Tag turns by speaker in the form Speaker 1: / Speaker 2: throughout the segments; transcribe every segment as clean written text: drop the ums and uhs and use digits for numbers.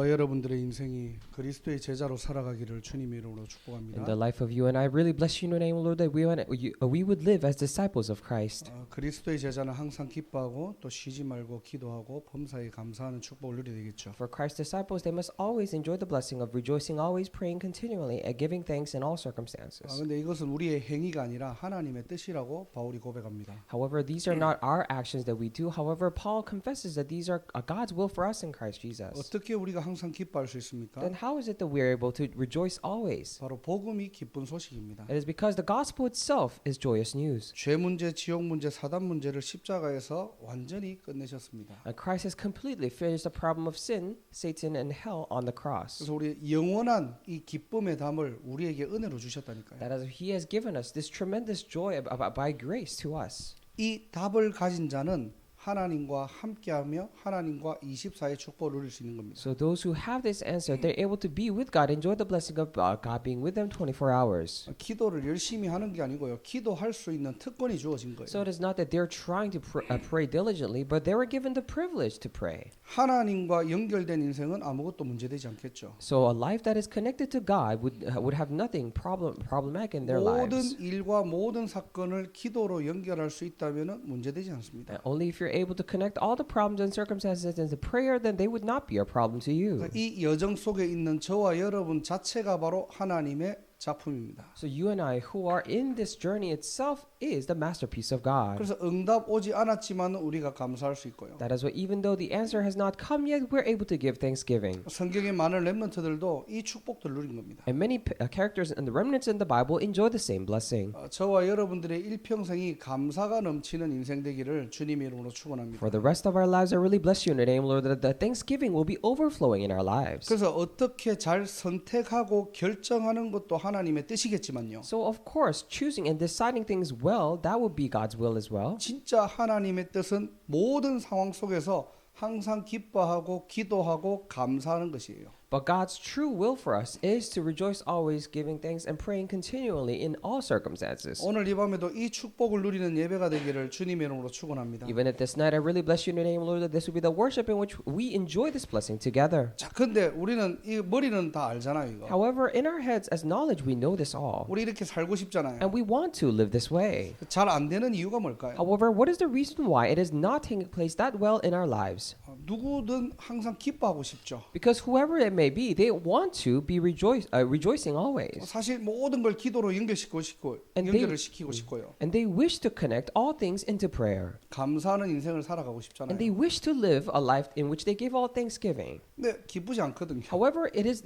Speaker 1: 여러분들의 인생이 그리스도의 제자로 살아가기를 주님의 이름으로
Speaker 2: In
Speaker 1: 축복합니다.
Speaker 2: the life of you and I really bless you in the name of the Lord that we would live as disciples of Christ.
Speaker 1: 그리스도의 제자는 항상 기뻐하고 또 쉬지 말고 기도하고 범사에 감사하는 축복을 누리게 되겠죠.
Speaker 2: For Christ's disciples, they must always enjoy the blessing of rejoicing, always praying continually, and giving thanks in all circumstances.
Speaker 1: 근데 이것은 우리의 행위가 아니라 하나님의 뜻이라고 바울이 고백합니다.
Speaker 2: However, these are not our actions that we do. However, Paul confesses that these are God's will for us in Christ Jesus.
Speaker 1: 어떻게 우리가 항상 기뻐할 수 있습니까?
Speaker 2: Then how is it that we're able to rejoice always?
Speaker 1: 바로 복음이 기쁜 소식입니다.
Speaker 2: It is because the gospel itself is joyous news.
Speaker 1: 죄 문제, 지옥 문제, 사단 문제를 십자가에서 완전히 끝내셨습니다.
Speaker 2: And Christ has completely finished the problem of sin, Satan, and hell on the cross.
Speaker 1: 그래서 우리 영원한 이 기쁨의 담을 우리에게 은혜로 주셨다니까요.
Speaker 2: That is, He has given us this tremendous joy by grace to us.
Speaker 1: 이 답을 가진 자는 하나님과 함께하며 하나님과 24의 축복을 누릴 수 있는 겁니다.
Speaker 2: So those who have this answer, they're able to be with God, enjoy the blessing of God being with them 24 hours.
Speaker 1: 기도를 열심히 하는 게 아니고요. 기도할 수 있는 특권이 주어진 거예요.
Speaker 2: So it is not that they're trying to pray diligently, but they were given the privilege to pray.
Speaker 1: 하나님과 연결된 인생은 아무것도 문제되지 않겠죠.
Speaker 2: So a life that is connected to God would have nothing problematic in their
Speaker 1: 모든
Speaker 2: lives.
Speaker 1: 일과 모든 사건을 기도로 연결할 수 있다면은 문제되지 않습니다.
Speaker 2: Only if you're able to connect all the problems and circumstances into prayer, then they would not be a problem to you.
Speaker 1: 이 여정 속에 있는 저와 여러분 자체가 바로 하나님의 작품입니다.
Speaker 2: So you and I who are in this journey itself is the masterpiece of God.
Speaker 1: 그래서 응답 오지 않았지만 우리가 감사할 수 있고요.
Speaker 2: That is why even though the answer has not come yet, we're able to give thanksgiving.
Speaker 1: 성경의 많은 렘넌트들도 이 축복들 누린 겁니다.
Speaker 2: And many characters and the remnants in the Bible enjoy the same blessing.
Speaker 1: 저와 여러분들의 일평생이 감사가 넘치는 인생 되기를 주님의 이름으로 축원합니다.
Speaker 2: For the rest of our lives, I really bless you in the name, Lord, that the thanksgiving will be overflowing in our lives.
Speaker 1: 그래서 어떻게 잘 선택하고 결정하는 것도 하나님의 뜻이겠지만요.
Speaker 2: So of course, choosing and deciding things well, that would be God's will as well.
Speaker 1: 진짜 하나님의 뜻은 모든 상황 속에서 항상 기뻐하고 기도하고 감사하는 것이에요.
Speaker 2: But God's true will for us is to rejoice always, giving thanks and praying continually in all circumstances.
Speaker 1: 오늘 이 밤에도 이 축복을 누리는 예배가 되기를 주님의 이름으로 축원합니다.
Speaker 2: Even at this night, I really bless you in the name, Lord, that this will be the worship in which we enjoy this blessing together.
Speaker 1: 자, 근데 우리는 이 머리는 다 알잖아요, 이거.
Speaker 2: However, in our heads, as knowledge, we know this all.
Speaker 1: 우리 이렇게 살고 싶잖아요.
Speaker 2: And we want to live this way.
Speaker 1: 잘 안 되는 이유가 뭘까요?
Speaker 2: However, what is the reason why it is not taking place that well in our lives?
Speaker 1: 누구든 항상 기뻐하고 싶죠.
Speaker 2: Because whoever it may be, they want to be rejoicing always.
Speaker 1: 사실 모든 걸 기도로 연결시키고 싶고
Speaker 2: And
Speaker 1: 연결을 시키고 싶고요.
Speaker 2: And they wish to connect all things into prayer.
Speaker 1: 감사하는 인생을 살아가고
Speaker 2: And
Speaker 1: 싶잖아요.
Speaker 2: they wish to live a life in which they give all thanksgiving.
Speaker 1: 근데 기쁘지 않거든요.
Speaker 2: However, it is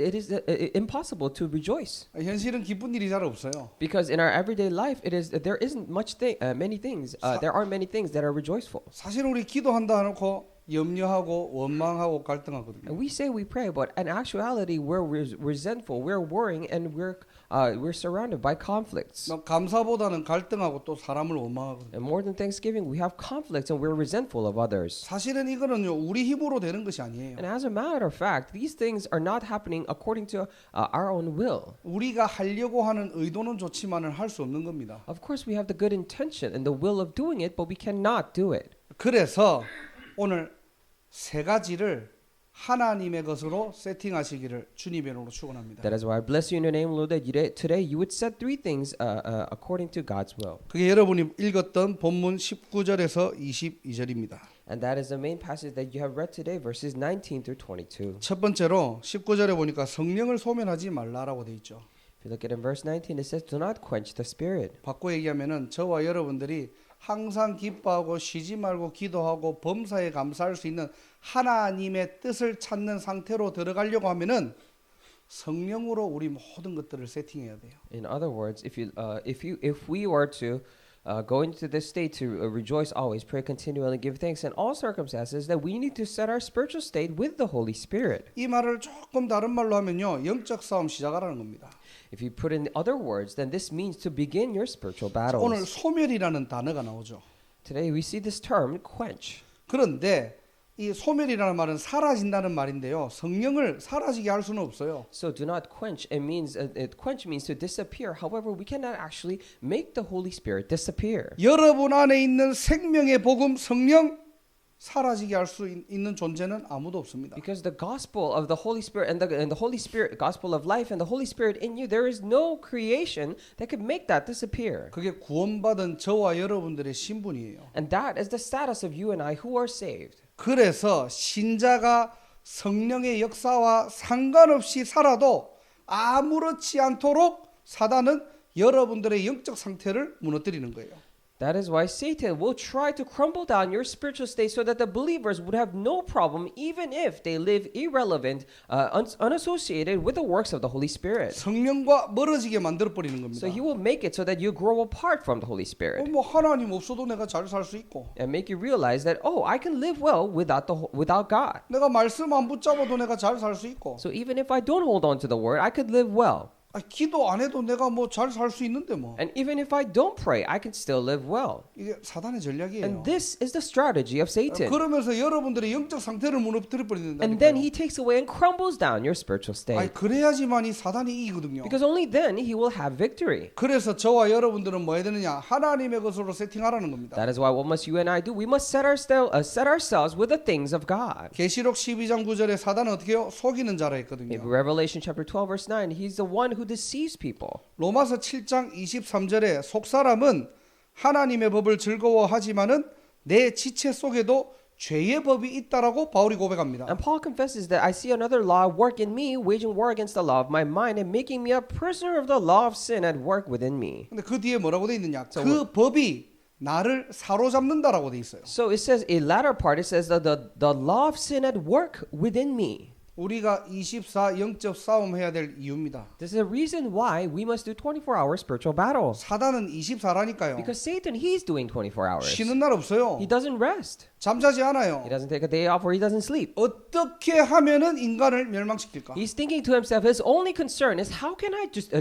Speaker 2: impossible to rejoice.
Speaker 1: 현실은 기쁜 일이 잘 없어요.
Speaker 2: Because in our everyday life, there isn't many things. There aren't many things that are rejoiceful.
Speaker 1: 사실 우리 기도한다 해놓고 염려하고 원망하고 갈등하거든요.
Speaker 2: And we say we pray, but in actuality, we're resentful, we're worrying, and we're surrounded by conflicts.
Speaker 1: 감사보다는 갈등하고 또 사람을 원망하거든요.
Speaker 2: And more than thanksgiving, we have conflicts and we're resentful of others.
Speaker 1: 사실은 이거는요 우리 힘으로 되는 것이 아니에요.
Speaker 2: And as a matter of fact, these things are not happening according to our own will.
Speaker 1: 우리가 하려고 하는 의도는 좋지만은 할 수 없는 겁니다.
Speaker 2: Of course, we have the good intention and the will of doing it, but we cannot do it.
Speaker 1: 그래서 오늘 세 가지를 하나님의 것으로 세팅하시기를 주님의 이름으로 축원합니다.
Speaker 2: That is why I bless you in your name, Lord, that today you would set three things according to God's will.
Speaker 1: 그게 여러분이 읽었던 본문 19절에서 22절입니다.
Speaker 2: And that is the main passage that you have read today, verses 19 through 22.
Speaker 1: 첫 번째로 19절에 보니까 성령을 소멸하지 말라라고 돼 있죠.
Speaker 2: If you look at in verse 19, it says, "Do not quench the spirit."
Speaker 1: 바꿔 얘기하면은 저와 여러분들이 항상 기뻐하고 쉬지 말고 기도하고 범사에 감사할 수 있는 하나님의 뜻을 찾는 상태로 들어가려고 하면은 성령으로 우리 모든 것들을 세팅해야 돼요.
Speaker 2: In other words, if we were to go into this state to rejoice always, pray continually, give thanks in all circumstances, that we need to set our spiritual state with the Holy Spirit.
Speaker 1: 이 말을 조금 다른 말로 하면요, 영적 싸움 시작하라는 겁니다.
Speaker 2: If you put in other words, then this means to begin your spiritual battles.
Speaker 1: 오늘 소멸이라는 단어가 나오죠.
Speaker 2: Today we see this term quench.
Speaker 1: 그런데 이 소멸이라는 말은 사라진다는 말인데요. 성령을 사라지게 할 수는 없어요.
Speaker 2: So do not quench. Quench means to disappear. However, we cannot actually make the Holy Spirit disappear.
Speaker 1: 여러분 안에 있는 생명의 복음 성령 사라지게 할 수 있는 존재는 아무도 없습니다.
Speaker 2: Because the gospel of the Holy Spirit and the Holy Spirit, gospel of life and the Holy Spirit in you, there is no creation that could make that disappear.
Speaker 1: 그게 구원받은 저와 여러분들의 신분이에요.
Speaker 2: And that is the status of you and I who are saved.
Speaker 1: 그래서 신자가 성령의 역사와 상관없이 살아도 아무렇지 않도록 사단은 여러분들의 영적 상태를 무너뜨리는 거예요.
Speaker 2: That is why Satan will try to crumble down your spiritual state so that the believers would have no problem even if they live irrelevant, unassociated with the works of the Holy Spirit.
Speaker 1: 성령과 멀어지게 만들어 버리는 겁니다.
Speaker 2: So he will make it so that you grow apart from the Holy Spirit
Speaker 1: 뭐 하나님 없어도 내가 잘 살 수 있고
Speaker 2: and make you realize that, oh, I can live well without God.
Speaker 1: 내가 말씀 안 붙잡아도 내가 잘 살 수 있고
Speaker 2: So even if I don't hold on to the word, I could live well.
Speaker 1: 기도 안 해도 내가 뭐 잘 살 수 있는데 뭐
Speaker 2: And even if I don't pray, I can still live well.
Speaker 1: 이게 사단의 전략이에요.
Speaker 2: And this is the strategy of Satan.
Speaker 1: 그러면서 여러분들의 영적 상태를 무너뜨려
Speaker 2: And then
Speaker 1: 버린다니까요.
Speaker 2: he takes away and crumbles down your spiritual state.
Speaker 1: 그래야지만이 사단이 이기거든요.
Speaker 2: Because only then he will have victory.
Speaker 1: 그래서 저와 여러분들은 뭐 해야 되느냐? 하나님의 것으로 세팅하라는 겁니다.
Speaker 2: That is why what must you and I do? We must set ourselves with the things of God.
Speaker 1: 계시록 12장 9절에 사단은 어떻게 해요? 속이는 자라 했거든요.
Speaker 2: In Revelation chapter 12 verse 9, he's the one who deceives people.
Speaker 1: 로마서 7장 23절에 속사람은 하나님의 법을 즐거워하지만은 내 지체 속에도 죄의 법이 있다라고 바울이 고백합니다.
Speaker 2: And Paul confesses that I see another law work in me, waging war against the law of my mind and making me a prisoner of the law of sin at work within me.
Speaker 1: 근데 그 뒤에 뭐라고 돼 있느냐? 그 법이 나를 사로잡는다라고 돼 있어요.
Speaker 2: So it says, a latter part, it says that the law of sin at work within me.
Speaker 1: 우리가 24 영적 싸움 해야 될 이유입니다.
Speaker 2: This is the reason why we must do 24-hour spiritual battles.
Speaker 1: 사단은 24라니까요.
Speaker 2: Because Satan, he's doing 24 hours.
Speaker 1: 쉬는 날 없어요.
Speaker 2: He doesn't rest.
Speaker 1: 잠자지 않아요.
Speaker 2: He doesn't take a day off or he doesn't sleep.
Speaker 1: 어떻게 하면은 인간을 멸망시킬까?
Speaker 2: He's thinking to himself, his only concern is how can I just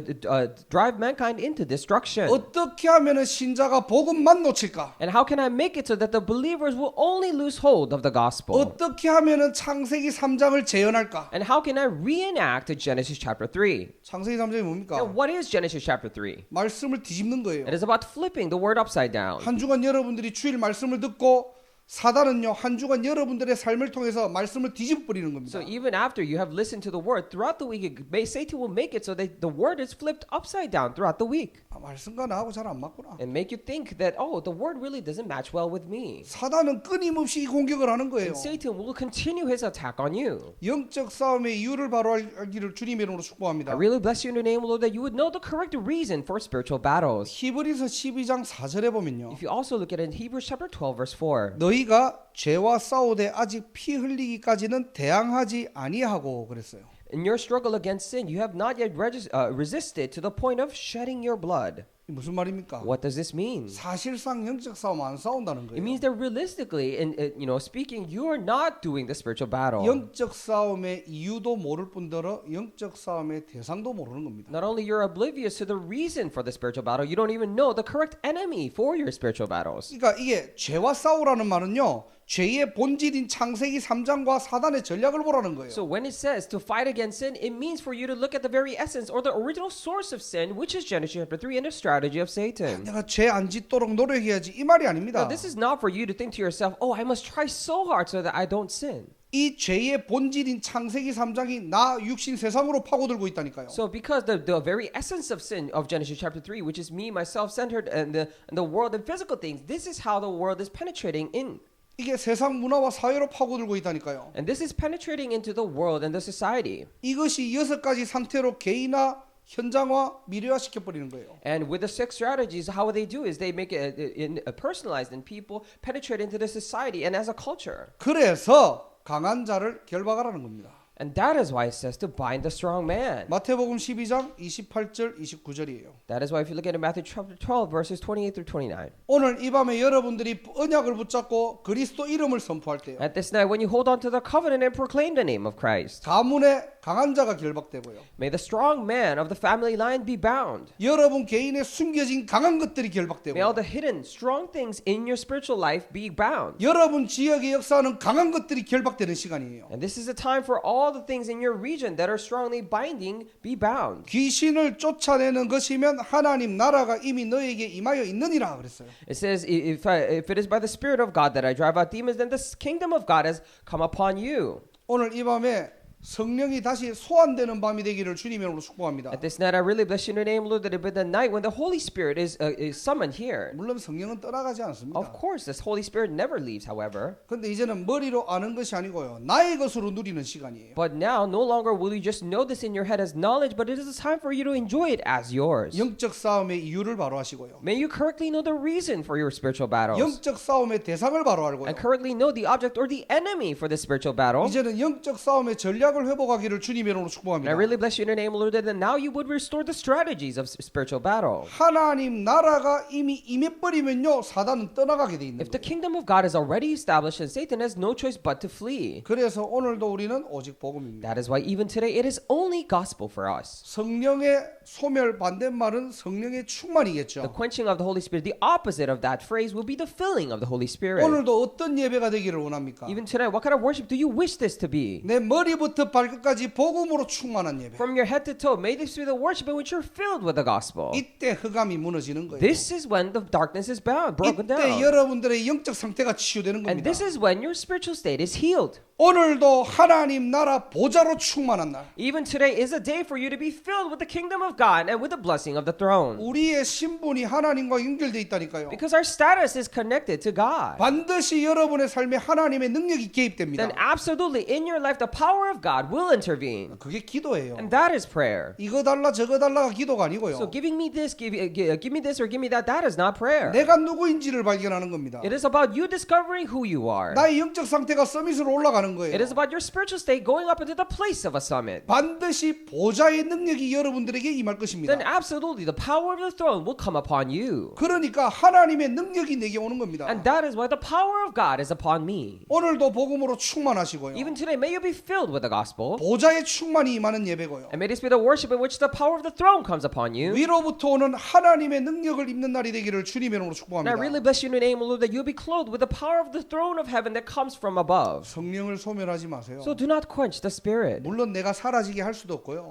Speaker 2: drive mankind into destruction?
Speaker 1: 어떻게 하면은 신자가 복음만 놓칠까?
Speaker 2: And how can I make it so that the believers will only lose hold of the gospel?
Speaker 1: 어떻게 하면은 창세기 3장을 재현할까?
Speaker 2: And how can I reenact Genesis chapter 3?
Speaker 1: 창세기 3장이 뭡니까?
Speaker 2: And what is Genesis chapter 3?
Speaker 1: 말씀을 뒤집는 거예요.
Speaker 2: It is about flipping the word upside down.
Speaker 1: 한 주간 여러분들이 주일 말씀을 듣고 사단은요 한 주간 여러분들의 삶을 통해서 말씀을 뒤집어 버리는 겁니다.
Speaker 2: So even after you have listened to the word throughout the week, Satan will make it so that the word is flipped upside down throughout the week
Speaker 1: 말씀과 나하고 잘 안 맞구나.
Speaker 2: and make you think that, oh, the word really doesn't match well with me.
Speaker 1: 사단은 끊임없이 이 공격을 하는 거예요.
Speaker 2: And Satan will continue his attack on you.
Speaker 1: 영적 싸움의 이유를 바로 알기를 주님의 이름으로 축복합니다.
Speaker 2: I really bless you in the name of the Lord that you would know the correct reason for spiritual battles.
Speaker 1: 히브리서 12장 4절에 보면요.
Speaker 2: If you also look at it in Hebrews chapter 12 verse 4.
Speaker 1: 너희가 죄와 싸우되 아직 피 흘리기까지는 대항하지 아니하고 그랬어요.
Speaker 2: In your struggle against sin, you have not yet resisted to the point of shedding your blood.
Speaker 1: 무슨 말입니까?
Speaker 2: What does this mean?
Speaker 1: 사실상 영적 싸움 안 싸운다는
Speaker 2: It
Speaker 1: 거예요.
Speaker 2: means that realistically, in speaking, you are not doing the spiritual battle.
Speaker 1: 영적 싸움의 이유도 모를 뿐더러 영적 싸움의 대상도 모르는 겁니다.
Speaker 2: Not only you're oblivious to the reason for the spiritual battle, you don't even know the correct enemy for your spiritual battles.
Speaker 1: 그러니까 이게 죄와 싸우라는 말은요. 죄의 본질인 창세기 3장과 사단의 전략을 보라는 거예요.
Speaker 2: So when it says to fight against sin, it means for you to look at the very essence or the original source of sin, which is Genesis chapter 3 and the strategy of Satan.
Speaker 1: 내가 죄 안 짓도록 노력해야지 이 말이 아닙니다.
Speaker 2: Now, this is not for you to think to yourself, oh, I must try so hard so that I don't sin.
Speaker 1: 이 죄의 본질인 창세기 3장이 나 육신 세상으로 파고들고 있다니까요.
Speaker 2: So because the very essence of sin of Genesis chapter 3, which is me, myself centered, and the world and physical things, this is how the world is penetrating in.
Speaker 1: 이게 세상 문화와 사회로 파고들고 있다니까요.
Speaker 2: And this is penetrating into the world and the society.
Speaker 1: 이것이 6가지 상태로 개인화, 현장화, 미래화 시켜버리는 거예요.
Speaker 2: And with the 6 strategies, how they do is they make it personalized and people penetrate into the society and as a culture.
Speaker 1: 그래서 강한 자를 결박하라는 겁니다.
Speaker 2: And that is why it says to bind the strong man.
Speaker 1: 마태복음 12장 28절 29절이에요.
Speaker 2: That is why if you look at Matthew chapter 12 verses 28 through 29.
Speaker 1: 오늘 이 밤에 여러분들이 언약을 붙잡고 그리스도 이름을 선포할 때요.
Speaker 2: At this night when you hold on to the covenant and proclaim the name of Christ,
Speaker 1: 가문의 강한 자가 결박되고요.
Speaker 2: may the strong man of the family line be bound.
Speaker 1: 여러분 개인의 숨겨진 강한 것들이
Speaker 2: May
Speaker 1: 결박되고
Speaker 2: all the hidden strong things in your spiritual life be bound.
Speaker 1: 여러분 지역의 역사는 강한 것들이 결박되는 시간이에요.
Speaker 2: And this is a time for all all the things in your region that are strongly binding be bound.
Speaker 1: 귀신을 쫓아내는 것이면 하나님 나라가 이미 너에게 임하여 있느니라 그랬어요.
Speaker 2: It says, if it is by the Spirit of God that I drive out demons, then the kingdom of God has come upon you.
Speaker 1: 오늘 이 밤에 성령이 다시 소환되는 밤이 되기를 주님의 이름으로 축복합니다.
Speaker 2: At this night, I really bless you in your name, Lord, that it be the night when the Holy Spirit is summoned here.
Speaker 1: 물론 성령은 떠나가지 않습니다.
Speaker 2: Of course, this Holy Spirit never leaves, however.
Speaker 1: 근데 이제는 머리로 아는 것이 아니고요. 나의 것으로 누리는 시간이에요.
Speaker 2: But now, no longer will you just know this in your head as knowledge, but it is a time for you to enjoy it as yours.
Speaker 1: 영적 싸움의 이유를 바로 하시고요.
Speaker 2: May you correctly know the reason for your spiritual battles,
Speaker 1: 영적 싸움의 대상을 바로 알고요.
Speaker 2: and correctly know the object or the enemy for the spiritual battle.
Speaker 1: 이제는 영적 싸움의 전략을 회복하기를 주님의 이름으로
Speaker 2: And
Speaker 1: 축복합니다.
Speaker 2: I really bless you in your name, Lord, that now you would restore the strategies of spiritual battle.
Speaker 1: 하나님 나라가 이미 임해버리면요 사단은 떠나가게 돼 있는
Speaker 2: If the
Speaker 1: 거예요.
Speaker 2: kingdom of God is already established, then Satan has no choice but to flee.
Speaker 1: 그래서 오늘도 우리는 오직 복음입니다.
Speaker 2: That is why even today it is only gospel for us.
Speaker 1: 성령의 소멸 반대말은 성령의
Speaker 2: The
Speaker 1: 충만이겠죠.
Speaker 2: quenching of the Holy Spirit, the opposite of that phrase will be the filling of the Holy Spirit.
Speaker 1: 오늘도 어떤 예배가 되기를 원합니까?
Speaker 2: Even tonight, what kind of worship do you wish this to be?
Speaker 1: 내 머리부터 발끝까지 복음으로 충만한 예배.
Speaker 2: From your head to toe, may this be the worship in which you're filled with the gospel.
Speaker 1: 이때 흑암이 무너지는 거예요.
Speaker 2: This is when the darkness is broken
Speaker 1: 이때
Speaker 2: down.
Speaker 1: 여러분들의 영적 상태가 치유되는
Speaker 2: And
Speaker 1: 겁니다.
Speaker 2: this is when your spiritual state is healed.
Speaker 1: 오늘도 하나님 나라 보좌로 충만한 날.
Speaker 2: Even today is a day for you to be filled with the kingdom of God and with the blessing of the throne.
Speaker 1: 우리의 신분이 하나님과 연결돼 있다니까요.
Speaker 2: Because our status is connected to God.
Speaker 1: 반드시 여러분의 삶에 하나님의 능력이 개입됩니다.
Speaker 2: Then absolutely in your life the power of God will intervene.
Speaker 1: 그게 기도예요.
Speaker 2: And that is prayer.
Speaker 1: 이거 달라 저거 달라가 기도가
Speaker 2: So
Speaker 1: 아니고요.
Speaker 2: giving me this, give me this or give me that, that is not prayer.
Speaker 1: 내가 누구인지를 발견하는 겁니다.
Speaker 2: It is about you discovering who you are.
Speaker 1: 나의 영적 상태가 서밋으로 올라가는 거예요.
Speaker 2: It is about your spiritual state going up into the place of a summit.
Speaker 1: 반드시 보좌의 능력이 여러분들에게 임할 것입니다.
Speaker 2: Then absolutely the power of the throne will come upon you.
Speaker 1: 그러니까 하나님의 능력이 내게 오는 겁니다.
Speaker 2: And that is why the power of God is upon me.
Speaker 1: 오늘도 복음으로 충만하시고요.
Speaker 2: Even today, may you be filled with the gospel.
Speaker 1: 보좌의 충만이 임하는 예배고요.
Speaker 2: And may this be the worship in which the power of the throne comes upon you.
Speaker 1: 위로부터 오는 하나님의 능력을 입는 날이 되기를 주님의 이름으로
Speaker 2: And I really
Speaker 1: 축복합니다.
Speaker 2: bless you in the name of the Lord that you'll be clothed with the power of the throne of heaven that comes from above.
Speaker 1: 성령을 소멸하지 마세요.
Speaker 2: So do not quench the spirit.
Speaker 1: 물론 내가 사라지게 할 수도 없고요.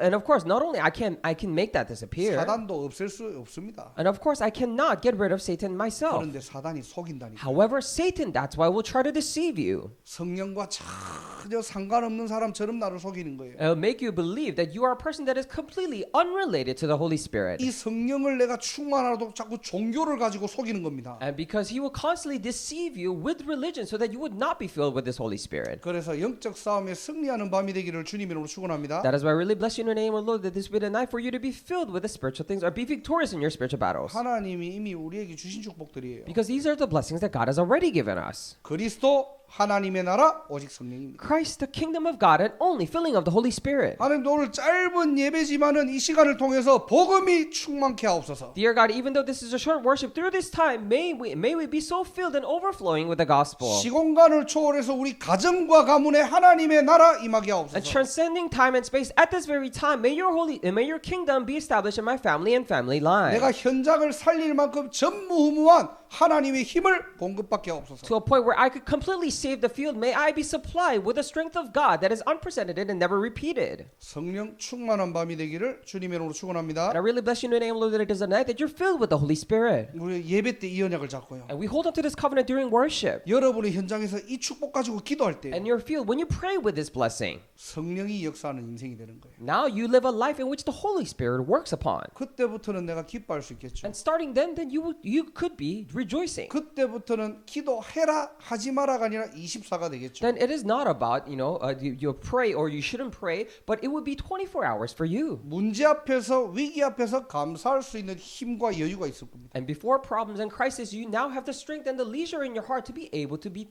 Speaker 2: And of course, not only I can make that disappear.
Speaker 1: 사단도 없앨 수 없습니다.
Speaker 2: And of course, I cannot get rid of Satan myself.
Speaker 1: 그런데 사단이 속인다니까.
Speaker 2: However, Satan, that's why will try to deceive you.
Speaker 1: 성령과 전혀 상관없는 사람처럼 나를 속이는 거예요.
Speaker 2: It'll make you believe that you are a person that is completely unrelated to the Holy Spirit.
Speaker 1: 이 성령을 내가 충만하도록 자꾸 종교를 가지고 속이는 겁니다.
Speaker 2: And because he will constantly deceive you with religion so that you would not be filled with this Holy Spirit.
Speaker 1: 그래서 영적 싸움에 승리하는 밤이 되기를 주님의 이름으로 축원합니다.
Speaker 2: That is why I really bless you in the name of the Lord that this be the night for you to be filled with the spiritual things or be victorious in your spiritual battles.
Speaker 1: 하나님이 이미 우리에게 주신 축복들이에요.
Speaker 2: Because these are the blessings that God has already given us.
Speaker 1: 그리스도 하나님의 나라 오직 성령입니다.
Speaker 2: Christ, the kingdom of God, and only filling of the Holy Spirit.
Speaker 1: 하나님도 오늘 짧은 예배지만은 이 시간을 통해서 복음이 충만케 하옵소서.
Speaker 2: Dear God, even though this is a short worship, through this time, may we be so filled and overflowing with the gospel.
Speaker 1: 시공간을 초월해서 우리 가정과 가문에 하나님의 나라 임하게
Speaker 2: And
Speaker 1: 하옵소서.
Speaker 2: transcending time and space, at this very time, may your kingdom be established in my family and family line.
Speaker 1: 내가 현장을 살릴 만큼 전무후무한 하나님의 힘을 공급받게 하옵소서.
Speaker 2: To a point where I could completely save the field, may I be supplied with the strength of God that is unprecedented and never repeated.
Speaker 1: 성령 충만한 밤이 되기를 주님의 이름으로 축원합니다.
Speaker 2: And I really bless you in the name, Lord, that it is a night that you're filled with the Holy Spirit.
Speaker 1: 우리 예배 때 이 언약을 잡고요.
Speaker 2: And we hold on to this covenant during worship.
Speaker 1: 여러분의 현장에서 이 축복 가지고 기도할 때
Speaker 2: And you're filled when you pray with this blessing.
Speaker 1: 성령이 역사하는 인생이 되는 거예요.
Speaker 2: Now you live a life in which the Holy Spirit works upon.
Speaker 1: 그때부터는 내가 기뻐할 수 있겠죠.
Speaker 2: And starting then you could be rejoicing.
Speaker 1: 그때부터는 기도해라 하지 마라가 아니라 24가 되겠죠.
Speaker 2: Then it is not about, you pray or you shouldn't pray, but it would be 24 hours for you.
Speaker 1: 문제 앞에서 위기 앞에서 감사할 수 있는 힘과 여유가 있을 겁니다.
Speaker 2: And before problems and crisis, you now have the strength and the leisure in your heart to be able to be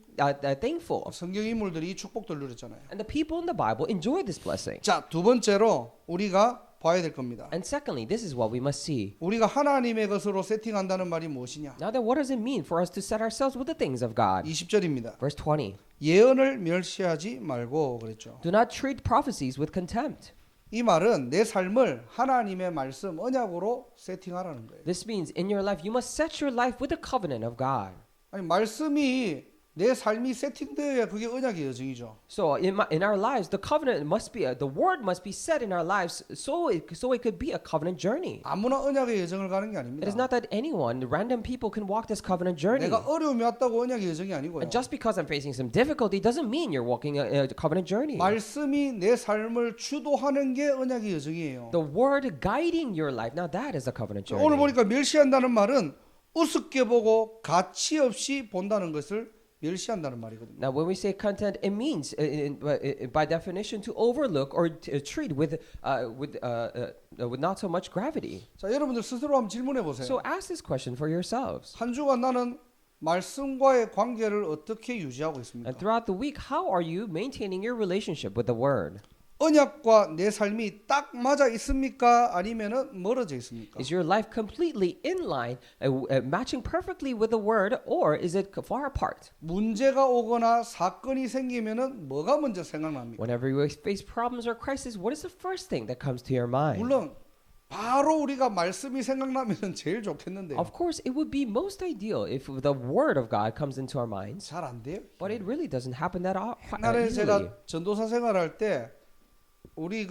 Speaker 2: thankful.
Speaker 1: 성경 인물들이 이 축복들 누렸잖아요.
Speaker 2: And the people in the Bible enjoy this blessing.
Speaker 1: 자, 두 번째로 우리가 봐야 될 겁니다.
Speaker 2: And secondly, this is what we must see.
Speaker 1: 우리가 하나님의 것으로 세팅한다는 말이 무엇이냐?
Speaker 2: Now then, what does it mean for us to set ourselves with the things of God?
Speaker 1: 20절입니다.
Speaker 2: Verse 20.
Speaker 1: 예언을 멸시하지 말고 그랬죠.
Speaker 2: Do not treat prophecies with contempt.
Speaker 1: 이 말은 내 삶을 하나님의 말씀 언약으로 세팅하라는 거예요.
Speaker 2: This means in your life, you must set your life with the covenant of God.
Speaker 1: 아니 말씀이 내 삶이 세팅되어야 그게 언약의 여정이죠.
Speaker 2: So in our lives, the covenant must be the word must be set in our lives so it could be a covenant journey.
Speaker 1: 아무나 언약의 여정을 가는 게
Speaker 2: It is
Speaker 1: 아닙니다.
Speaker 2: not that anyone, random people, can walk this covenant journey.
Speaker 1: 내가 어려움이 왔다고 언약의 여정이 아니고요.
Speaker 2: And just because I'm facing some difficulty doesn't mean you're walking a covenant journey.
Speaker 1: 말씀이 내 삶을 주도하는 게 언약의 여정이에요.
Speaker 2: The word guiding your life, now that is a covenant journey.
Speaker 1: 오늘 보니까 멸시한다는 말은 우습게 보고 가치 없이 본다는 것을 멸시한다는 말이거든요.
Speaker 2: Now, when we say content, it means, by definition, to overlook or treat with not so much gravity.
Speaker 1: 자, 여러분들 스스로 한번 질문해 보세요.
Speaker 2: So ask this question for yourselves.
Speaker 1: 한 주간 나는 말씀과의 관계를 어떻게 유지하고 있습니까?
Speaker 2: And throughout the week, how are you maintaining your relationship with the Word?
Speaker 1: 언약과 내 삶이 딱 맞아 있습니까? 아니면은 멀어져 있습니까?
Speaker 2: Is your life completely in line, matching perfectly with the Word, or is it far apart?
Speaker 1: 문제가 오거나 사건이 생기면은 뭐가 먼저 생각납니까?
Speaker 2: Whenever you face problems or crisis, what is the first thing that comes to your mind?
Speaker 1: 물론 바로 우리가 말씀이 생각나면은 제일 좋겠는데요.
Speaker 2: Of course, it would be most ideal if the Word of God comes into our minds,
Speaker 1: 잘 안 돼요.
Speaker 2: but it really doesn't happen that
Speaker 1: 옛날에
Speaker 2: easily.
Speaker 1: 제가 전도사 생활할 때 우리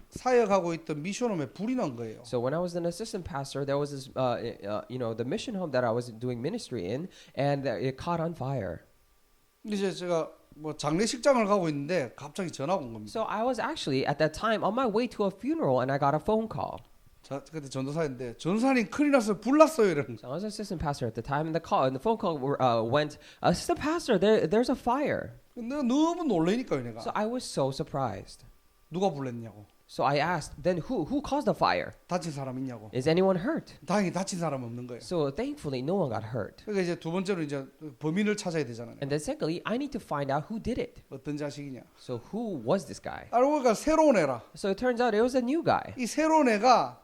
Speaker 1: 사역하고 있던 미션홈에 불이 난 거예요.
Speaker 2: So when I was an assistant pastor, there was this, the mission home that I was doing ministry in, and it caught on fire.
Speaker 1: 이제 제가 뭐 장례식장을 가고 있는데 갑자기 전화가 온 겁니다.
Speaker 2: So I was actually at that time on my way to a funeral, and I got a phone call.
Speaker 1: 자, 그때 전도사인데 전도사님 큰일 났어요. 불 났어요. 이러는.
Speaker 2: So I was assistant pastor at the time, and the phone call went, assistant pastor, there's a fire.
Speaker 1: 내가 너무 놀라니까요, 내가.
Speaker 2: So I was so surprised.
Speaker 1: 누가 불냈냐고.
Speaker 2: So I asked, then who caused the fire?
Speaker 1: 다친 사람 있냐고.
Speaker 2: Is anyone hurt?
Speaker 1: 다행히 다친 사람 없는 거예요.
Speaker 2: So thankfully, no one got hurt.
Speaker 1: 그러니까 이제 두 번째로 이제 범인을 찾아야 되잖아요.
Speaker 2: And then secondly, I need to find out who did it.
Speaker 1: 어떤 자식이냐.
Speaker 2: So who was this guy?
Speaker 1: 알고 보니까 새로운 애라.
Speaker 2: So it turns out it was a new guy.
Speaker 1: 이 새로운 애가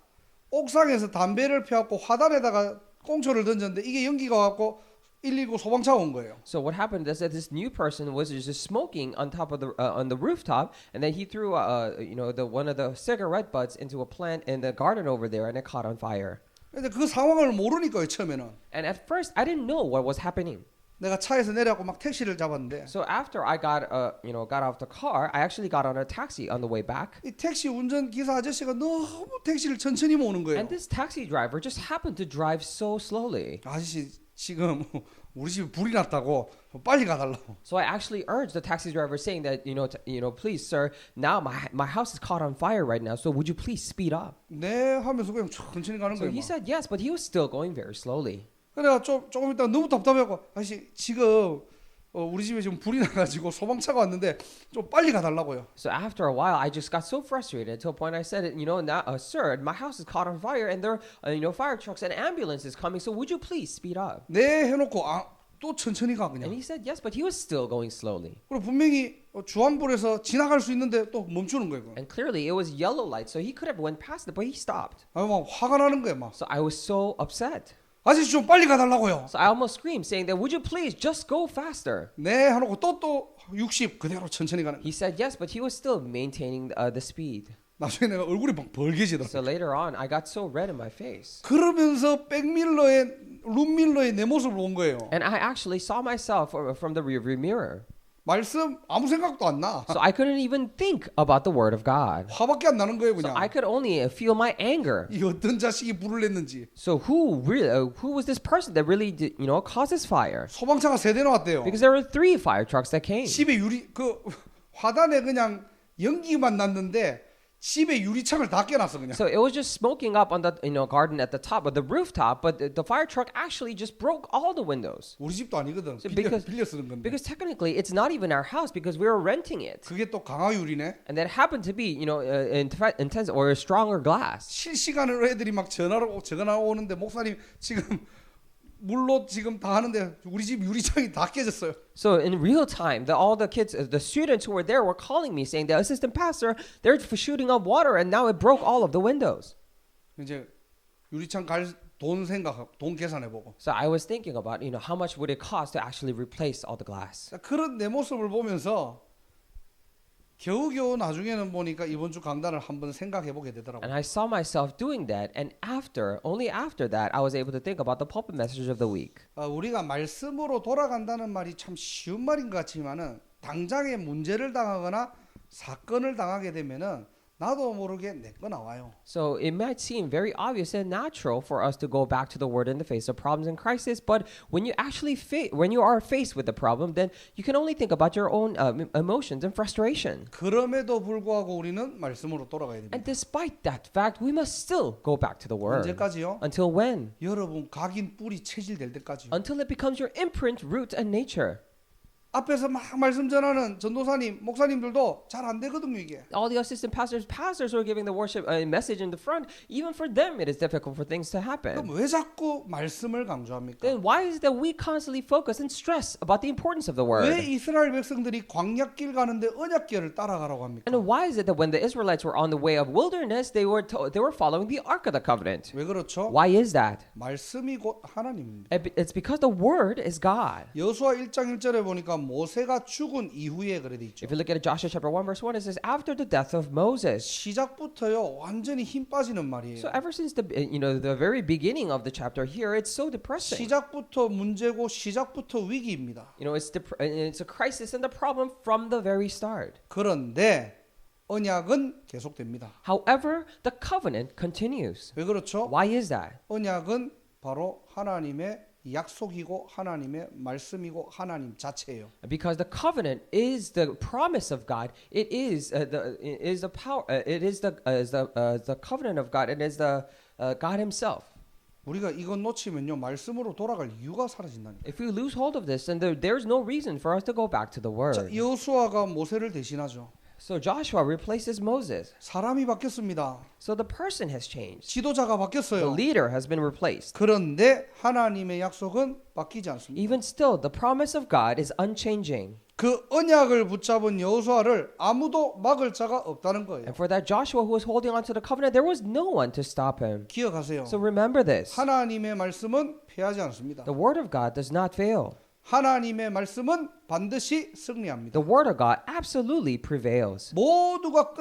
Speaker 1: 옥상에서 담배를 피웠고 화단에다가 꽁초를 던졌는데 이게 연기가 왔고 119 소방차가 온 거예요.
Speaker 2: So what happened is that this new person was just smoking on top of on the rooftop, and then he threw one of the cigarette butts into a plant in the garden over there, and it caught on fire.
Speaker 1: 근데 그 상황을 모르니까요, 처음에는.
Speaker 2: And at first, I didn't know what was happening.
Speaker 1: 내가 차에서 내려갖고 막 택시를 잡았는데
Speaker 2: So after I got off the car, I actually got on a taxi on the way back.
Speaker 1: 이 택시 운전기사 아저씨가 너무 택시를 천천히 모는 거예요.
Speaker 2: And this taxi driver just happened to drive so slowly.
Speaker 1: 아저씨 지금 우리 집에 불이 났다고 빨리 가달라고.
Speaker 2: So I actually urged the taxi driver, saying that please, sir, now my house is caught on fire right now. So would you please speed up?
Speaker 1: 네 하면서 그냥 천천히 가는
Speaker 2: So
Speaker 1: 거예요.
Speaker 2: he
Speaker 1: 막.
Speaker 2: said yes, but he was still going very slowly.
Speaker 1: 그래가 조금 있다 너무 답답해갖고 아저씨 지금 우리 집에 지금 불이 나가지고 소방차가 왔는데 좀 빨리 가달라고요.
Speaker 2: So after a while, I just got so frustrated to a point I said, now, sir, my house is caught on fire, and there are fire trucks and ambulances coming. So would you please speed up?
Speaker 1: 네 해놓고 또 천천히 가
Speaker 2: And
Speaker 1: 그냥.
Speaker 2: he said yes, but he was still going slowly.
Speaker 1: 그리고 분명히 주황불에서 지나갈 수 있는데 또 멈추는 거예요.
Speaker 2: And clearly, it was yellow light, so he could have went past it, but he stopped.
Speaker 1: 막 화가 나는 거예요, 막.
Speaker 2: So I was so upset.
Speaker 1: 아저씨 좀 빨리 가달라고요.
Speaker 2: So I almost screamed, saying that, would you please just go faster?
Speaker 1: 네 해놓고 또 60 그대로 천천히 가는 거예요.
Speaker 2: He said yes, but he was still maintaining the speed.
Speaker 1: 나중에 내가 얼굴이 막
Speaker 2: So
Speaker 1: 벌개지더라고요.
Speaker 2: later on, I got so red in my face.
Speaker 1: 그러면서 룸밀러의 내 모습을 본 거예요.
Speaker 2: And I actually saw myself from the rearview mirror.
Speaker 1: 말씀 아무 생각도 안 나.
Speaker 2: So I couldn't even think about the word of God.
Speaker 1: 화밖에 안 나는 거예요,
Speaker 2: So
Speaker 1: 그냥.
Speaker 2: I could only feel my anger.
Speaker 1: 이 어떤 자식이 불을 냈는지.
Speaker 2: So who was this person that really caused this fire?
Speaker 1: 소방차가 3대나 왔대요.
Speaker 2: Because there were 3 fire trucks that came.
Speaker 1: 집에 화단에 그냥 연기만 났는데 집에 유리창을 다 깨놨어 그냥.
Speaker 2: So it was just smoking up on the garden at the top of the rooftop, but the fire truck actually just broke all the windows.
Speaker 1: 우리 집도 아니거든.
Speaker 2: So
Speaker 1: 빌려 쓰는 건데.
Speaker 2: Because technically it's not even our house because we were renting it.
Speaker 1: 그게 또 강화 유리네.
Speaker 2: And that happened to be, intense or stronger glass.
Speaker 1: 실시간으로 애들이 막 전화 오는데 목사님 지금 물로 지금 다 하는데 우리 집 유리창이 다 깨졌어요.
Speaker 2: So in real time, all the kids, the students who were there were calling me saying, the assistant pastor, they're shooting up water and now it broke all of the windows.
Speaker 1: 이제 유리창 돈 계산해보고.
Speaker 2: So I was thinking about, how much would it cost to actually replace all the glass.
Speaker 1: 그런 내 모습을 보면서 겨우겨우 나중에는 보니까 이번 주 강단을 한번 생각해 보게 되더라고요.
Speaker 2: And I saw myself doing that. And only after that, I was able to think about the pulpit message of the week.
Speaker 1: 우리가 말씀으로 돌아간다는 말이 참 쉬운 말인 것 같지만은 당장에 문제를 당하거나 사건을 당하게 되면은 나도 모르게 내 거 나와요.
Speaker 2: So it might seem very obvious and natural for us to go back to the Word in the face of problems and crisis, but when you actually when you are faced with the problem, then you can only think about your own emotions and frustration.
Speaker 1: 그럼에도 불구하고 우리는 말씀으로 돌아가야 됩니다.
Speaker 2: And despite that fact, we must still go back to the Word.
Speaker 1: 언제까지요?
Speaker 2: Until when?
Speaker 1: 여러분 각인 뿌리 체질될 때까지요.
Speaker 2: Until it becomes your imprint, root, and nature.
Speaker 1: 앞에서 막 말씀 전하는 전도사님, 목사님들도 잘 안 되거든요 이게.
Speaker 2: All the assistant pastors who are giving the worship message in the front, even for them, it is difficult for things to
Speaker 1: 그럼
Speaker 2: happen.
Speaker 1: 왜 자꾸 말씀을 강조합니까?
Speaker 2: Then why is it that we constantly focus and stress about the importance of the
Speaker 1: 왜
Speaker 2: Word?
Speaker 1: 이스라엘 백성들이 광야길 가는데 언약궤를 따라가라고 합니까?
Speaker 2: And why is it that when the Israelites were on the way of wilderness, they were following the Ark of the Covenant?
Speaker 1: 왜 그렇죠?
Speaker 2: Why is that?
Speaker 1: 말씀이 곧 하나님입니다.
Speaker 2: It's because the Word is God.
Speaker 1: 여호수아 1장 1절에 보니까 모세가 죽은 이후에 그래 돼 있죠.
Speaker 2: If you look at Joshua chapter 1 verse 1, it says after the death of Moses.
Speaker 1: 시작부터요 완전히 힘 빠지는 말이에요.
Speaker 2: So ever since the the very beginning of the chapter here, it's so depressing.
Speaker 1: 시작부터 문제고 시작부터 위기입니다.
Speaker 2: It's a crisis and a problem from the very start.
Speaker 1: 그런데 언약은 계속됩니다.
Speaker 2: However, the covenant continues.
Speaker 1: 왜 그렇죠?
Speaker 2: Why is that?
Speaker 1: 언약은 바로 하나님의 약속이고 하나님의 말씀이고 하나님 자체예요.
Speaker 2: Because the covenant is the promise of God. It is the power. It is the covenant of God. It is the God Himself.
Speaker 1: 우리가 이건 놓치면요 말씀으로 돌아갈 이유가 사라진다니까.
Speaker 2: If we lose hold of this, then there's no reason for us to go back to the
Speaker 1: 자,
Speaker 2: Word.
Speaker 1: 여호수아가 모세를 대신하죠.
Speaker 2: So Joshua replaces Moses.
Speaker 1: 사람이 바뀌었습니다.
Speaker 2: So the person has changed.
Speaker 1: 지도자가
Speaker 2: The
Speaker 1: 바뀌었어요.
Speaker 2: leader has been replaced.
Speaker 1: 그런데 하나님의 약속은 바뀌지 않습니다.
Speaker 2: Even still, the promise of God is unchanging.
Speaker 1: 그 언약을 붙잡은 여호수아를 아무도 막을 자가 없다는 거예요.
Speaker 2: And for that Joshua who was holding on to the covenant, there was no one to stop him.
Speaker 1: 기억하세요.
Speaker 2: So remember this.
Speaker 1: 하나님의 말씀은 패하지 않습니다.
Speaker 2: The word of God does not fail.
Speaker 1: 하나님의 말씀은 반드시 승리합니다.
Speaker 2: The word of God absolutely prevails.
Speaker 1: 모두가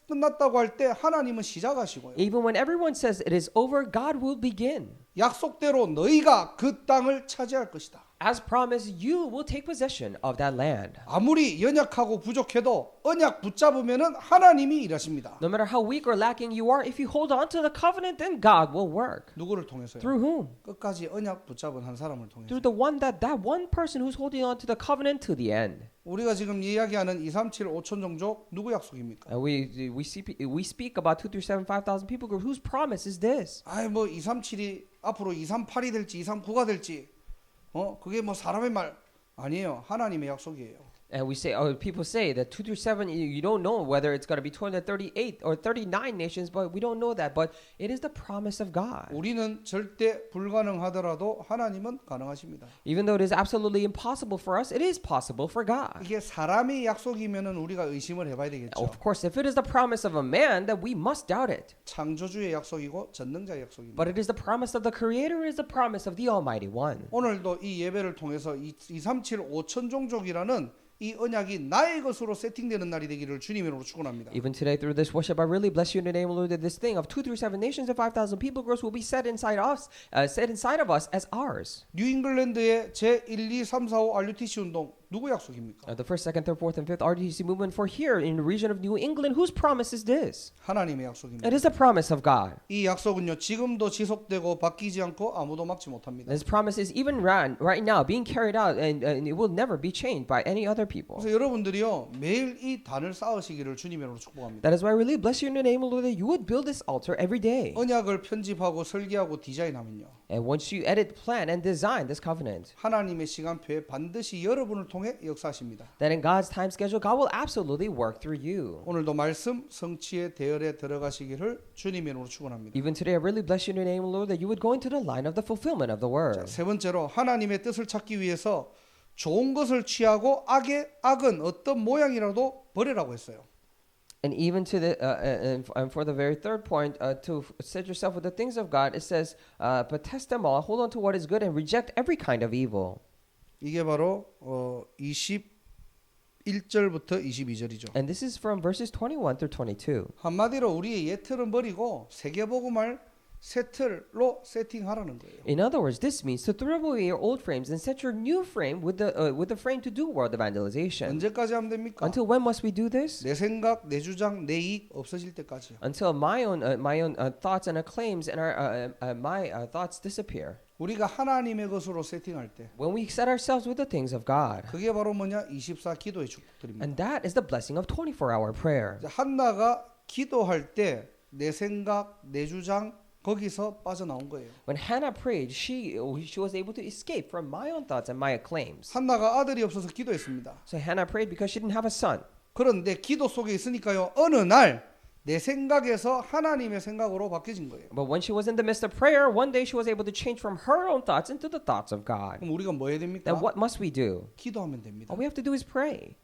Speaker 1: 끝났다고 할 때 하나님은 시작하시고요.
Speaker 2: Even when everyone says it is over, God will begin.
Speaker 1: 약속대로 너희가 그 땅을 차지할 것이다.
Speaker 2: As promised, you will take possession of that land.
Speaker 1: 아무리 연약하고 부족해도 언약 붙잡으면은 하나님이 일하십니다.
Speaker 2: No matter how weak or lacking you are, if you hold on to the covenant, then God will work.
Speaker 1: 누구를 통해서요?
Speaker 2: Through whom?
Speaker 1: 끝까지 언약 붙잡은 한 사람을 통해서.
Speaker 2: Through the one that one person who's holding on to the covenant to the end.
Speaker 1: 우리가 지금 이야기하는 237 5천 종족 누구 약속입니까?
Speaker 2: And we speak about 2 through 7, 5,000 people group. Whose promise is this?
Speaker 1: 아이 뭐 237이 앞으로 238이 될지 239가 될지 그게 뭐 사람의 말 아니에요. 하나님의 약속이에요.
Speaker 2: And people say that 2 through 7, you don't know whether it's going to be 238 or 39 nations, but we don't know that. But it is the promise of God.
Speaker 1: 우리는 절대 불가능하더라도 하나님은 가능하십니다.
Speaker 2: Even though it is absolutely impossible for us, it is possible for God.
Speaker 1: 이게 사람의 약속이면은 우리가 의심을 해봐야 되겠죠.
Speaker 2: Of course, if it is the promise of a man, then we must doubt it.
Speaker 1: 창조주의 약속이고 전능자의 약속입니다.
Speaker 2: But it is the promise of the Creator, it is the promise of the Almighty One.
Speaker 1: 오늘도 이 예배를 통해서 237 5천 종족이라는 이 언약이 나의 것으로 세팅되는 날이 되기를 주님으로 축원합니다.
Speaker 2: Even today, through this worship, I really bless you in the name of the Lord that this thing of 2 through 7 nations and 5,000 people groups will be set inside of us as ours.
Speaker 1: 뉴잉글랜드의 제 1, 2, 3, 4, 5 RUTC 운동 누구 약속입니까?
Speaker 2: The first, second, third, fourth, and fifth RDC movement for here in the region of New England, whose promise is this?
Speaker 1: 하나님의 약속입니다.
Speaker 2: It is the promise of God.
Speaker 1: 이 약속은요 지금도 지속되고 바뀌지 않고 아무도 막지 못합니다.
Speaker 2: This promise is even right now being carried out, and it will never be changed by any other people.
Speaker 1: 그래서 여러분들이요 매일 이 단을 쌓으시기를 주님으로 축복합니다.
Speaker 2: That is why I really bless you in the name of the Lord that you would build this altar every day.
Speaker 1: 언약을 편집하고 설계하고 디자인하면요
Speaker 2: And once you edit, plan, and design this covenant,
Speaker 1: 하나님의 시간표에 반드시 여러분을 통해 역사하십니다.
Speaker 2: then in God's time schedule, God will absolutely work through you.
Speaker 1: 오늘도 말씀 성취의 대열에 들어가시기를 주님으로 축원합니다.
Speaker 2: Even today, I really bless you in the name of the Lord that you would go into the line of the fulfillment of the word.
Speaker 1: 세 번째로 하나님의 뜻을 찾기 위해서 좋은 것을 취하고 악은 어떤 모양이라도 버리라고 했어요.
Speaker 2: And even to the and for the very third point, to set yourself with the things of God, it says, but test them all, hold on to what is good, and reject every kind of evil.
Speaker 1: 이게 바로 21절부터 22절이죠.
Speaker 2: And this is from verses 21 through 22.
Speaker 1: 한마디로 우리의 옛 틀은 버리고 세계복음을 새 틀로 세팅하라는 거예요.
Speaker 2: In other words, this means to throw away your old frames and set your new frame with the frame to do world evangelization.
Speaker 1: 언제까지 하면 됩니까?
Speaker 2: Until when must we do this?
Speaker 1: 내 생각, 내 주장, 내 이익 없어질 때까지요.
Speaker 2: Until my own thoughts and claims and my thoughts disappear.
Speaker 1: 우리가 하나님의 것으로 세팅할 때
Speaker 2: When we set ourselves with the things of God.
Speaker 1: 그게 바로 뭐냐? 24 기도의 축복들입니다.
Speaker 2: And that is the blessing of 24-hour prayer.
Speaker 1: 이제 한나가 기도할 때 내 생각, 내 주장 거기서 빠져나온 거예요.
Speaker 2: When Hannah prayed, she was able to escape from my own thoughts and my claims.
Speaker 1: 한나가 아들이 없어서 기도했습니다.
Speaker 2: So Hannah prayed because she didn't have a son.
Speaker 1: 그런데 기도 속에 있으니까요. 어느 날 내 생각에서 하나님의 생각으로 바뀌어진 거예요.
Speaker 2: But when she was in the midst of prayer, one day she was able to change from her own thoughts into the thoughts of God.
Speaker 1: 그럼 우리가 뭐 해야 됩니까?
Speaker 2: Then what must we do?
Speaker 1: 기도하면 됩니다.
Speaker 2: All we have to do is pray.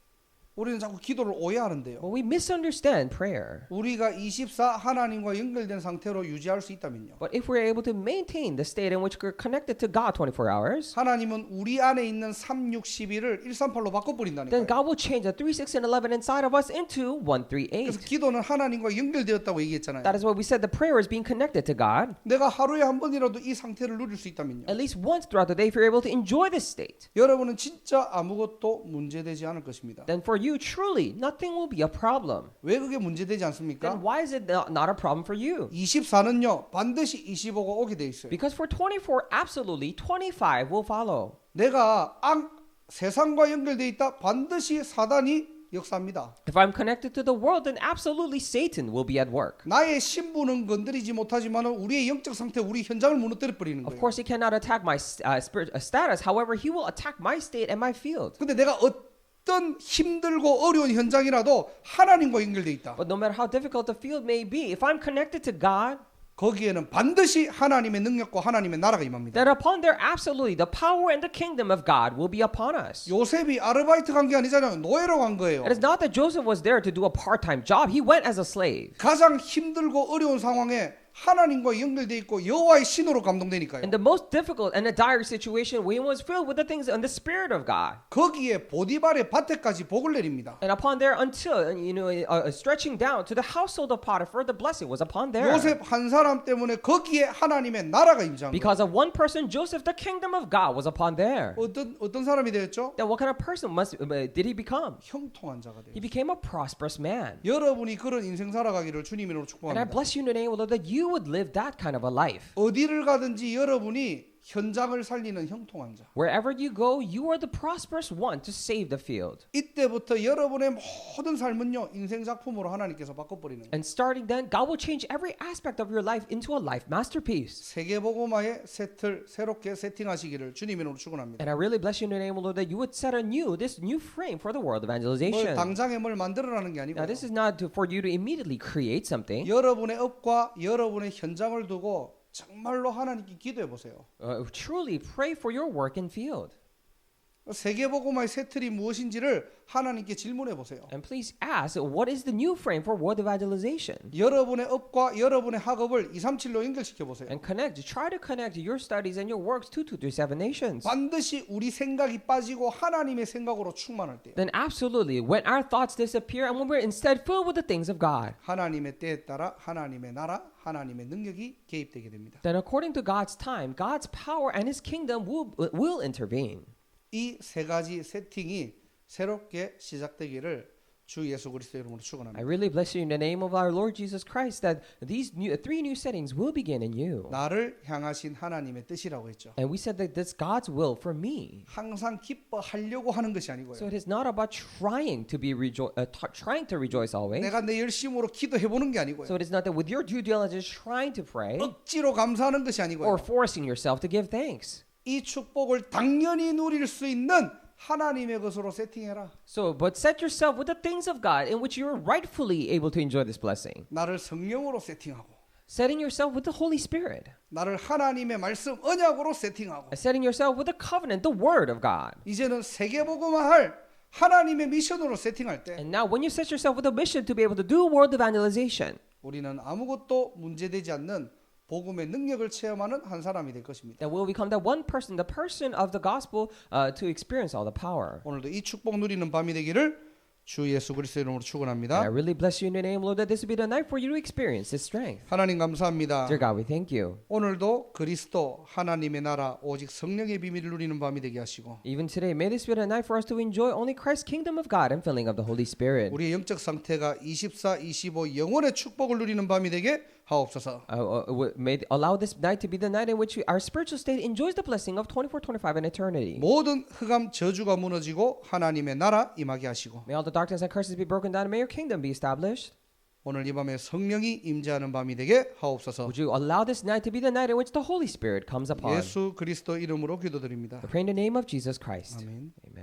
Speaker 1: 우리는 자꾸 기도를 오해하는데요.
Speaker 2: But we misunderstand prayer.
Speaker 1: 우리가 24 하나님과 연결된 상태로 유지할 수 있다면요.
Speaker 2: But if we're able to maintain the state in which we're connected to God 24 hours,
Speaker 1: 하나님은 우리 안에 있는 3, 6, 12를 138로
Speaker 2: then
Speaker 1: 바꿔버린다니까요.
Speaker 2: God will change the 3, 6, and 11 inside of us into 1, 3,
Speaker 1: 그래서
Speaker 2: 8.
Speaker 1: 기도는 하나님과 연결되었다고 얘기했잖아요.
Speaker 2: That is why we said the prayer is being connected to God.
Speaker 1: 내가 하루에 한 번이라도 이 상태를 누릴 수 있다면요.
Speaker 2: At least once throughout the day, if you're able to enjoy this state,
Speaker 1: 여러분은 진짜 아무것도 문제되지 않을 것입니다.
Speaker 2: then for you, truly, nothing will be a problem.
Speaker 1: 왜 그게 문제되지
Speaker 2: Then
Speaker 1: 않습니까?
Speaker 2: why is it not a problem for you?
Speaker 1: 24는요 반드시 25가 오게 돼 있어요.
Speaker 2: Because for 24, absolutely, 25 will follow.
Speaker 1: 내가 세상과 연결돼 있다 반드시 사단이 역사합니다.
Speaker 2: If I'm connected to the world, then absolutely Satan will be at work.
Speaker 1: 나의 신분은 건드리지 못하지만 우리의 영적 상태, 우리 현장을 무너뜨려 버리는
Speaker 2: Of
Speaker 1: 거예요.
Speaker 2: course, he cannot attack my status. However, he will attack my state and my field.
Speaker 1: 근데 내가 어떤 힘들고 어려운 현장이라도 하나님과 연결돼 있다.
Speaker 2: But no matter how difficult the field may be, if I'm connected to God,
Speaker 1: 거기에는 반드시 하나님의 능력과 하나님의 나라가 임합니다.
Speaker 2: then upon there, absolutely, the power and the kingdom of God will be upon us.
Speaker 1: 요셉이 아르바이트 간 게 아니잖아요. 노예로 간 거예요.
Speaker 2: It is not that Joseph was there to do a part-time job. He went as a slave.
Speaker 1: 가장 힘들고 어려운 상황에 하나님과 연결돼 있고 여호와의 신으로 감동되니까요.
Speaker 2: In the most difficult and a dire situation, he was filled with the things and the Spirit of God.
Speaker 1: 거기에 보디발의 밭에까지 복을 내립니다.
Speaker 2: And upon there, until stretching down to the household of Potiphar, the blessing was upon there.
Speaker 1: 요셉 한 사람 때문에 거기에 하나님의 나라가 임재한 거예요.
Speaker 2: Because of one person, Joseph, the kingdom of God was upon there.
Speaker 1: 어떤 사람이 되었죠?
Speaker 2: Then what kind of person did he become?
Speaker 1: 형통한 자가 돼요.
Speaker 2: He became a prosperous man.
Speaker 1: 여러분이 그런 인생 살아가기를 주님 이름으로
Speaker 2: And I
Speaker 1: 축복합니다.
Speaker 2: bless you in the name of the Lord that you would live that kind of a life.
Speaker 1: 어디를 가든지 여러분이 현장을 살리는 형통한 자.
Speaker 2: Wherever you go, you are the prosperous one to save the field.
Speaker 1: 이때부터 여러분의 모든 삶은요 인생 작품으로 하나님께서 바꿔버리는 거예요.
Speaker 2: And starting then, God will change every aspect of your life into a life masterpiece.
Speaker 1: 세계복음화의 새틀 새롭게 세팅하시기를 주님 이름으로 축원합니다.
Speaker 2: And I really bless you in the name of the Lord that you would set this new frame for the world
Speaker 1: 뭘
Speaker 2: evangelization.
Speaker 1: 당장에 뭘 만들어라는 게 아니고
Speaker 2: Now, this is not for you to immediately create something.
Speaker 1: 여러분의 업과 여러분의 현장을 두고 정말로 하나님께 기도해 보세요.
Speaker 2: Truly pray for your work and field.
Speaker 1: 세계복음화의 새 틀이 무엇인지를 하나님께 질문해 보세요.
Speaker 2: And please ask, what is the new frame for world evangelization?
Speaker 1: 여러분의 업과 여러분의 학업을 237로 연결시켜 보세요.
Speaker 2: And try to connect your studies and your works to 237 nations.
Speaker 1: 반드시 우리 생각이 빠지고 하나님의 생각으로 충만할 때요.
Speaker 2: Then absolutely, when our thoughts disappear and when we're instead filled with the things of God,
Speaker 1: 하나님의 때에 따라 하나님의 나라, 하나님의 능력이 개입되게 됩니다.
Speaker 2: then according to God's time, God's power and His kingdom will intervene.
Speaker 1: 이 세 가지 세팅이 새롭게 시작되기를 주 예수 그리스도 이름으로
Speaker 2: I
Speaker 1: 축원합니다.
Speaker 2: really bless you in the name of our Lord Jesus Christ that these three new settings will begin in you.
Speaker 1: 나를 향하신 하나님의 뜻이라고 했죠.
Speaker 2: And we said that that's God's will for me.
Speaker 1: 항상 기뻐하려고 하는 것이
Speaker 2: So
Speaker 1: 아니고요.
Speaker 2: it is not about trying to rejoice always.
Speaker 1: 내가 내 열심으로 기도해 보는 게 아니고요.
Speaker 2: So it is not that with your due diligence trying to pray
Speaker 1: 억지로 감사하는 것이 아니고요.
Speaker 2: or forcing yourself to give thanks.
Speaker 1: 이 축복을 당연히 누릴 수 있는 하나님의 것으로 세팅해라.
Speaker 2: So, but set yourself with the things of God in which you are rightfully able to enjoy this blessing.
Speaker 1: 나를 성령으로 세팅하고
Speaker 2: Setting yourself with the Holy Spirit.
Speaker 1: 나를 하나님의 말씀 언약으로 세팅하고
Speaker 2: Setting yourself with the covenant, the Word of God.
Speaker 1: 이제는 세계복음화할 하나님의 미션으로 세팅할 때
Speaker 2: And now when you set yourself with a mission to be able to do world evangelization,
Speaker 1: 우리는 아무것도 문제되지 않는 복음의 능력을 체험하는 한 사람이 될 것입니다.
Speaker 2: that will become that one person, the person of the gospel to experience all the power.
Speaker 1: 오늘도 이 축복 누리는 밤이 되기를 주 예수 그리스도 이름으로
Speaker 2: And I
Speaker 1: 축원합니다.
Speaker 2: really bless you in your name, Lord, that this will be the night for you to experience this strength.
Speaker 1: 하나님 감사합니다.
Speaker 2: Dear God, we thank you.
Speaker 1: 오늘도 그리스도 하나님의 나라 오직 성령의 비밀을 누리는 밤이 되게 하시고
Speaker 2: Even today, may this be the night for us to enjoy only Christ's kingdom of God and filling of the Holy Spirit.
Speaker 1: 우리의 영적 상태가 24, 25 영원의 축복을 누리는 밤이 되게 하옵소서.
Speaker 2: May allow this night to be the night in which our spiritual state enjoys the blessing of 24-25 in eternity.
Speaker 1: 모든 흑암 저주가 무너지고 하나님의 나라 임하게 하시고
Speaker 2: May all the darkness and curses be broken down and may your kingdom be established.
Speaker 1: 오늘 이 밤에 성령이 임재하는 밤이 되게 하옵소서.
Speaker 2: Would you allow this night to be the night in which the Holy Spirit comes upon?
Speaker 1: 예수 그리스도 이름으로 기도드립니다.
Speaker 2: I pray in the name of Jesus Christ.
Speaker 1: 아멘.
Speaker 2: Amen.